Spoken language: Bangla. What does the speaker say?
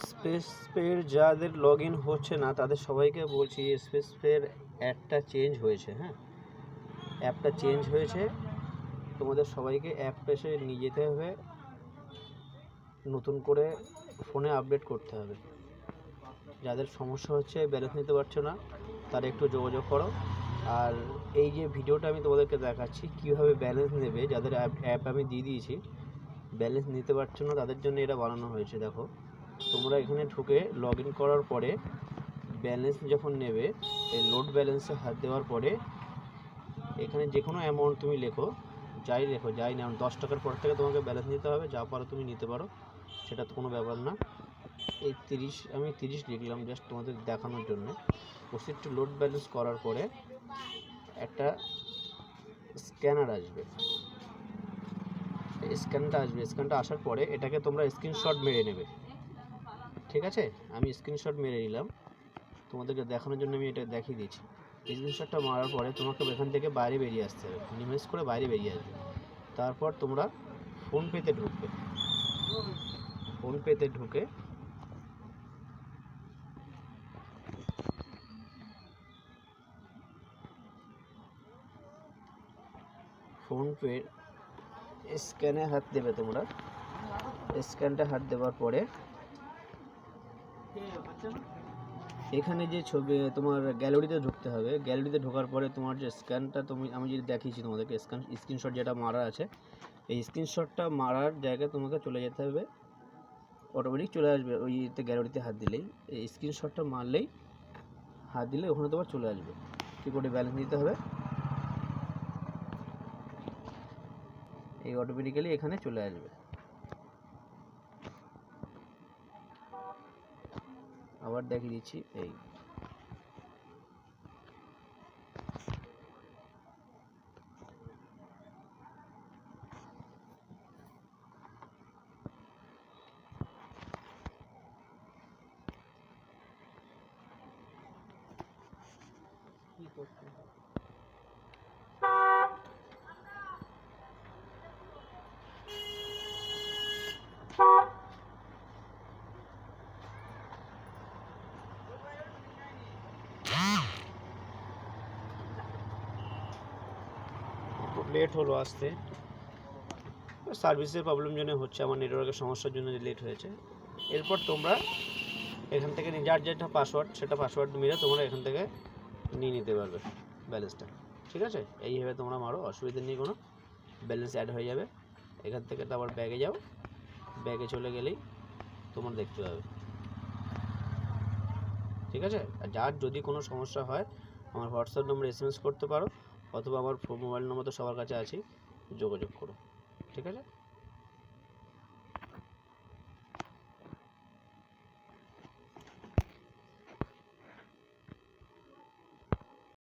স্পেস পের যাদের লগ ইন হচ্ছে না তাদের সবাইকে বলছি স্পেস পের অ্যাপটা চেঞ্জ হয়েছে। হ্যাঁ, অ্যাপটা চেঞ্জ হয়েছে, তোমাদের সবাইকে অ্যাপটা নিয়ে যেতে হবে, নতুন করে ফোনে আপডেট করতে হবে। যাদের সমস্যা হচ্ছে ব্যালেন্স নিতে পারছো না তারা একটু যোগাযোগ করো। আর এই যে ভিডিওটা আমি তোমাদেরকে দেখাচ্ছি কীভাবে ব্যালেন্স নেবে, যাদের অ্যাপ আমি দিয়ে দিয়েছি, ব্যালেন্স নিতে পারছো না তাদের জন্য এটা বানানো হয়েছে। দেখো, তোমরা এখানে ঢুকে লগ ইন করার পরে ব্যালেন্স যখন নেবে, এই লোড ব্যালেন্সে হাত দেওয়ার পরে এখানে যে কোনো অ্যামাউন্ট তুমি লেখো, যাই না 10 টাকার পর থেকে তোমাকে ব্যালেন্স নিতে হবে, যা পারো তুমি নিতে পারো, সেটা তো কোনো ব্যাপার না। এই 30 আমি 30 লিখলাম জাস্ট তোমাদের দেখানোর জন্য। প্রসিড লোড ব্যালেন্স করার পরে একটা স্ক্যানার আসবে, স্ক্যানটা আসার পরে এটাকে তোমরা স্ক্রিনশট মেরে নেবে। ঠিক আছে, আমি স্ক্রিনশট মেরে নিলাম, তোমাদেরকে দেখানোর জন্য আমি এটা দেখিয়ে দিচ্ছি। স্ক্রিনশটটা মারার পরে তোমাকে এখান থেকে বাইরে বেরিয়ে আসতে হবে, মিনিমাইজ করে বাইরে বেরিয়ে আসবে। তারপর তোমরা ফোনপেতে ঢুকবে, ফোনপেতে ঢুকে ফোনপে স্ক্যানে হাত দেবে। তোমরা স্ক্যানটা হাত দেওয়ার পরে এখানে যে ছবি তোমার গ্যালারিতে ঢুকতে হবে। গ্যালারিতে ঢোকার পরে তোমার যে স্ক্যানটা আমি যদি দেখিয়েছি তোমাদেরকে স্ক্রিনশট যেটা মারা আছে, এই স্ক্রিনশটটা মারার জায়গায় তোমাকে চলে যেতে হবে, অটোমেটিক চলে আসবে। ওইতে গ্যালারিতে হাত দিলেই, এই স্ক্রিনশটটা মারলেই হাত দিলে ওখানে তোমার চলে আসবে। কী করে ব্যালেন্স দিতে হবে, এই অটোমেটিক্যালি এখানে চলে আসবে। আবার দেখিয়ে দিচ্ছি, এই লেট হলো আসতে, সার্ভিসের প্রবলেম জন্য হচ্ছে, আমার নেটওয়ার্কের সমস্যার জন্য লেট হয়েছে। এরপর তোমরা এখান থেকে যার যেটা পাসওয়ার্ড, সেটা পাসওয়ার্ড মেরে তোমরা এখান থেকে নিয়ে নিতে পারবে ব্যালেন্সটা। ঠিক আছে, এইভাবে তোমরা মারো, অসুবিধা নেই কোনো, ব্যালেন্স অ্যাড হয়ে যাবে। এখান থেকে তো আবার ব্যাগে যাও, ব্যাগে চলে গেলেই তোমার দেখতে পাবে। ঠিক আছে, আর যার যদি কোনো সমস্যা হয় আমার হোয়াটসঅ্যাপ নম্বরে SMS করতে পারো, অথবা আমার মোবাইল নম্বর তো সবার কাছে আছে, যোগাযোগ করো। ঠিক আছে।